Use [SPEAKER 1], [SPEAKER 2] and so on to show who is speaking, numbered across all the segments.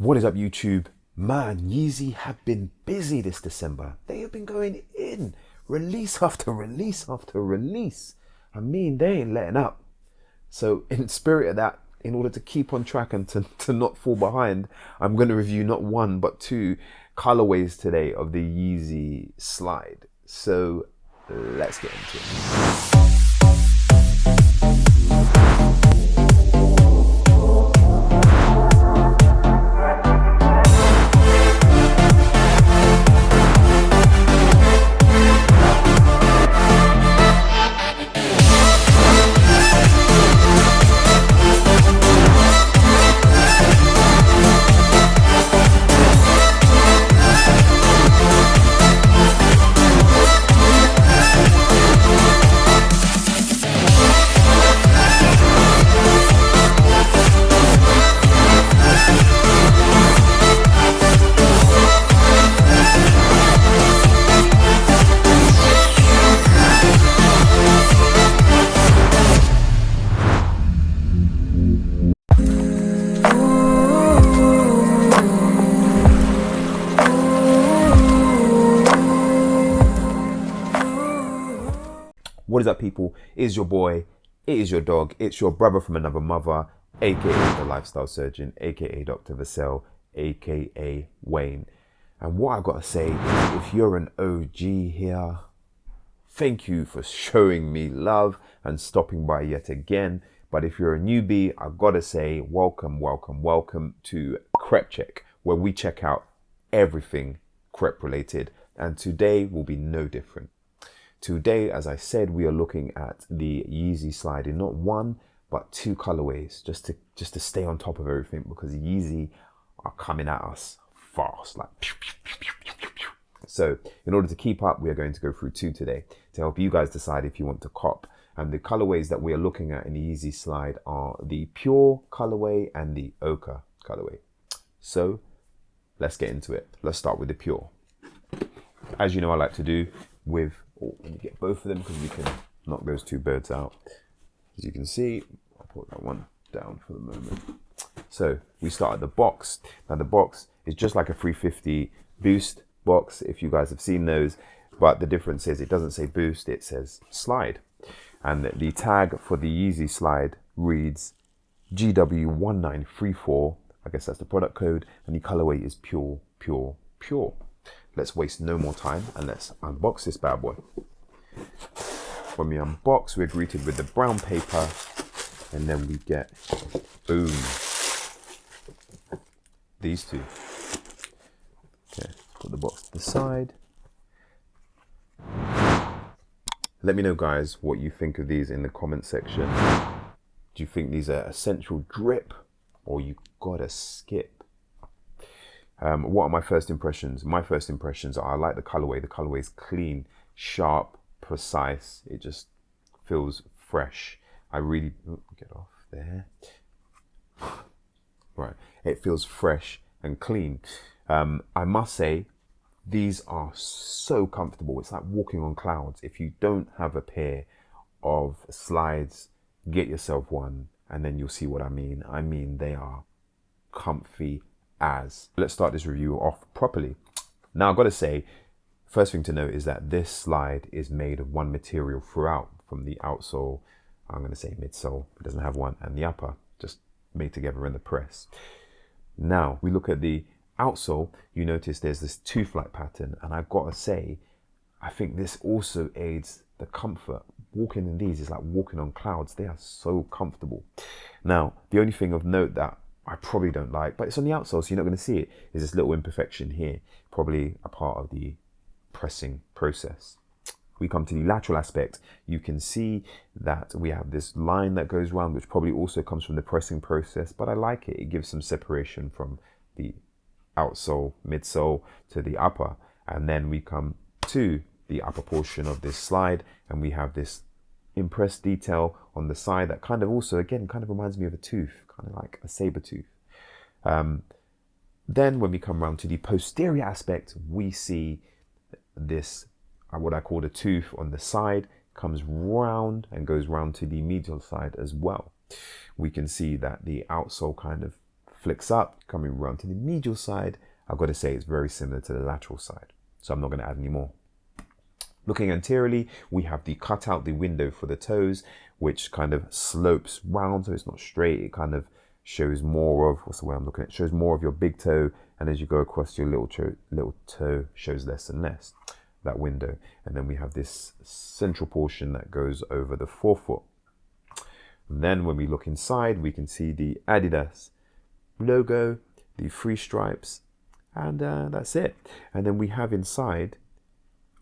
[SPEAKER 1] What is up, YouTube? Man, Yeezy have been busy this December. They have been going in release after release after release. I mean, they ain't letting up. So in spirit of that, in order to keep on track and to not fall behind, I'm going to review not one but two colorways today of the Yeezy Slide. So let's get into it. What is up, people? It is your boy, it is your dog, it's your brother from another mother, aka the lifestyle surgeon, aka Dr. Vassell, aka Wayne. And what I gotta say is, if you're an OG here, thank you for showing me love and stopping by yet again. But if you're a newbie, I gotta say, welcome, welcome, welcome to Crep Check, where we check out everything crep related. And today will be no different. Today, as I said, we are looking at the Yeezy Slide in not one, but two colorways, just to stay on top of everything, because Yeezy are coming at us fast, like pew, pew, pew, pew, pew, pew. So in order to keep up, we are going to go through two today to help you guys decide if you want to cop. And the colorways that we are looking at in the Yeezy Slide are the Pure colorway and the Ochre colorway. So let's get into it. Let's start with the Pure. As you know, I like to do with, let me get both of them because we can knock those two birds out. As you can see, I'll put that one down for the moment. So we start at the box. Now the box is just like a 350 boost box, if you guys have seen those, but the difference is it doesn't say boost, it says slide. And the tag for the Yeezy Slide reads GW1934. I guess that's the product code, and the colorway is Pure, Pure, Pure. Let's waste no more time and let's unbox this bad boy. When we unbox, we're greeted with the brown paper, and then we get, boom, these two. Okay, put the box to the side. Let me know, guys, what you think of these in the comment section. Do you think these are essential drip, or you gotta skip? What are my first impressions? My first impressions are, I like the colorway. The colorway is clean, sharp, precise. It just feels fresh. I really, get off there. Right, it feels fresh and clean. I must say, these are so comfortable. It's like walking on clouds. If you don't have a pair of slides, get yourself one, and then you'll see what I mean. I mean, they are comfy as. Let's start this review off properly. Now, I've got to say, first thing to note is that this slide is made of one material throughout, from the outsole, I'm going to say midsole, it doesn't have one, and the upper, just made together in the press. Now, we look at the outsole, you notice there's this tooth-like pattern, and I've got to say, I think this also aids the comfort. Walking in these is like walking on clouds. They are so comfortable. Now, the only thing of note that I probably don't like, but it's on the outsole, so you're not going to see it, is this little imperfection here, probably a part of the pressing process. We come to the lateral aspect. You can see that we have this line that goes around, which probably also comes from the pressing process, but I like it. It gives some separation from the outsole, midsole to the upper. And then we come to the upper portion of this slide, and we have this impressed detail on the side that kind of also, again, kind of reminds me of a tooth, kind of like a saber tooth. Then when we come around to the posterior aspect, we see this, what I call the tooth on the side, comes round and goes round to the medial side as well. We can see that the outsole kind of flicks up, coming around to the medial side, I've got to say it's very similar to the lateral side. So I'm not going to add any more. Looking anteriorly, we have the cutout, the window for the toes, which kind of slopes round, so it's not straight. It kind of shows more of, what's the way I'm looking at it? Shows more of your big toe, and as you go across your little toe shows less and less, that window. And then we have this central portion that goes over the forefoot. And then when we look inside, we can see the Adidas logo, the 3 stripes, and that's it. And then we have inside,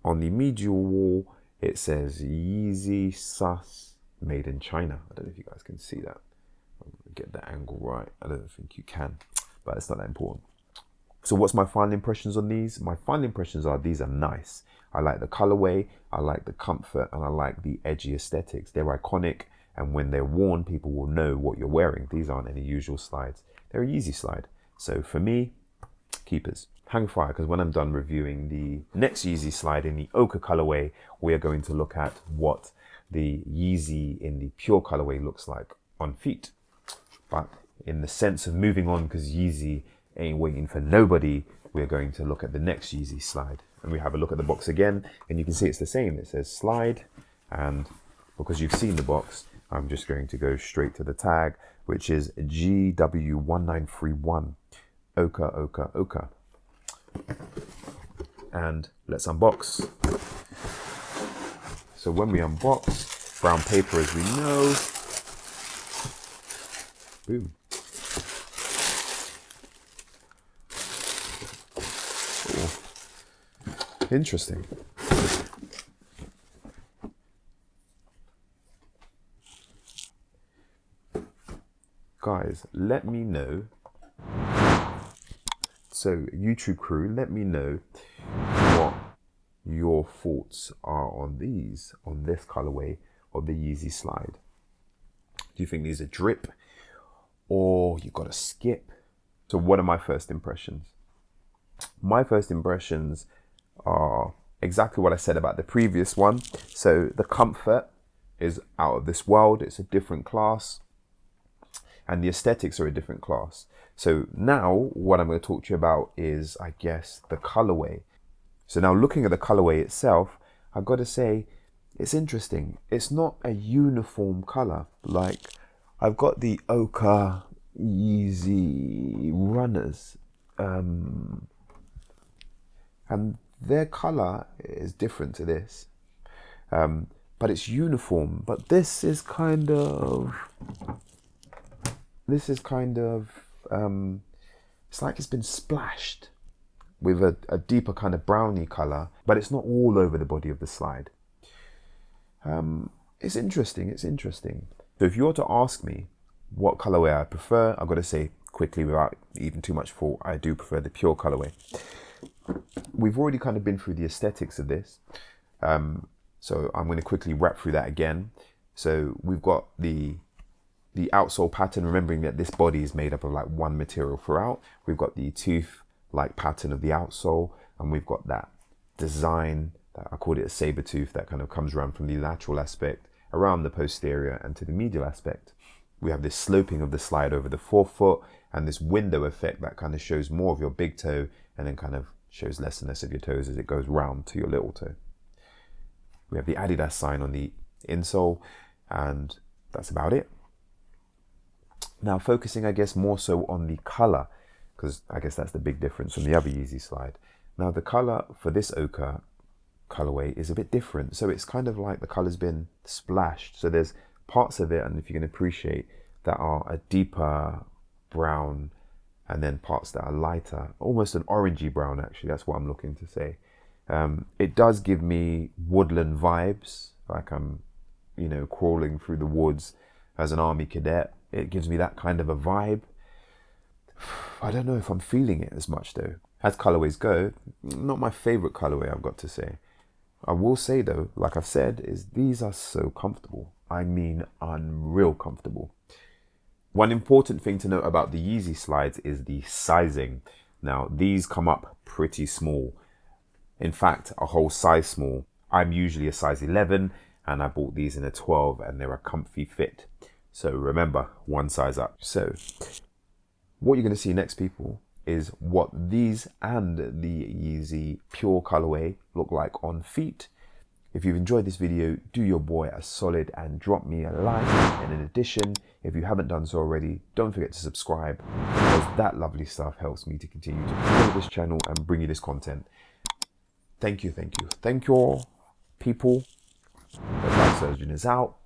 [SPEAKER 1] on the medial wall, it says Yeezy Sus made in China. I don't know if you guys can see that. I'm gonna get the angle right. I don't think you can, but it's not that important. So what's my final impressions on these? My final impressions are these are nice. I like the colorway, I like the comfort, and I like the edgy aesthetics. They're iconic, and when they're worn, people will know what you're wearing. These aren't any usual slides. They're a Yeezy slide. So for me, keepers. Hang fire, because when I'm done reviewing the next Yeezy slide in the Ochre colorway, we are going to look at what the Yeezy in the pure colorway looks like on feet. But in the sense of moving on, because Yeezy ain't waiting for nobody, we're going to look at the next Yeezy slide. And we have a look at the box again, and you can see it's the same. It says slide, and because you've seen the box, I'm just going to go straight to the tag, which is GW1931 Ochre, Ochre, Ochre. And let's unbox. So when we unbox, brown paper as we know. Boom. Ooh. Interesting. Guys, let me know. So YouTube crew, let me know what your thoughts are on these, on this colorway of the Yeezy slide. Do you think these are drip, or you got to skip? So what are my first impressions? My first impressions are exactly what I said about the previous one. So the comfort is out of this world. It's a different class, and the aesthetics are a different class. So now what I'm going to talk to you about is, I guess, the colorway. So now looking at the colorway itself, I've got to say, it's interesting. It's not a uniform color. Like, I've got the Ochre Yeezy runners, and their color is different to this, but it's uniform. But this is kind of, it's like it's been splashed with a deeper kind of brownie color, but it's not all over the body of the slide. It's interesting, it's interesting. So if you were to ask me what colorway I prefer, I've got to say quickly, without even too much thought, I do prefer the pure colorway. We've already kind of been through the aesthetics of this. So I'm going to quickly wrap through that again. So we've got the outsole pattern, remembering that this body is made up of like one material throughout. We've got the tooth-like pattern of the outsole, and we've got that design, that I called it a saber tooth, that kind of comes around from the lateral aspect around the posterior and to the medial aspect. We have this sloping of the slide over the forefoot, and this window effect that kind of shows more of your big toe and then kind of shows less and less of your toes as it goes round to your little toe. We have the Adidas sign on the insole, and that's about it. Now focusing, I guess, more so on the color, because I guess that's the big difference from the other Yeezy slide. Now the color for this Ochre colorway is a bit different. So it's kind of like the color's been splashed. So there's parts of it, and if you can appreciate, that are a deeper brown, and then parts that are lighter, almost an orangey brown actually. That's what I'm looking to say. It does give me woodland vibes, like I'm, you know, crawling through the woods as an army cadet. It gives me that kind of a vibe. I don't know if I'm feeling it as much though. As colorways go, not my favorite colorway, I've got to say. I will say though, like I've said, is these are so comfortable. I mean, unreal comfortable. One important thing to note about the Yeezy slides is the sizing. Now, these come up pretty small. In fact, a whole size small. I'm usually a size 11, and I bought these in a 12, and they're a comfy fit. So remember, one size up. So What you're going to see next, people, is what these and the Yeezy Pure Colorway look like on feet. If you've enjoyed this video, do your boy a solid and drop me a like. And in addition, if you haven't done so already, don't forget to subscribe, because that lovely stuff helps me to continue to grow this channel and bring you this content. Thank you, thank you. Thank you all, people. The Life Surgeon is out.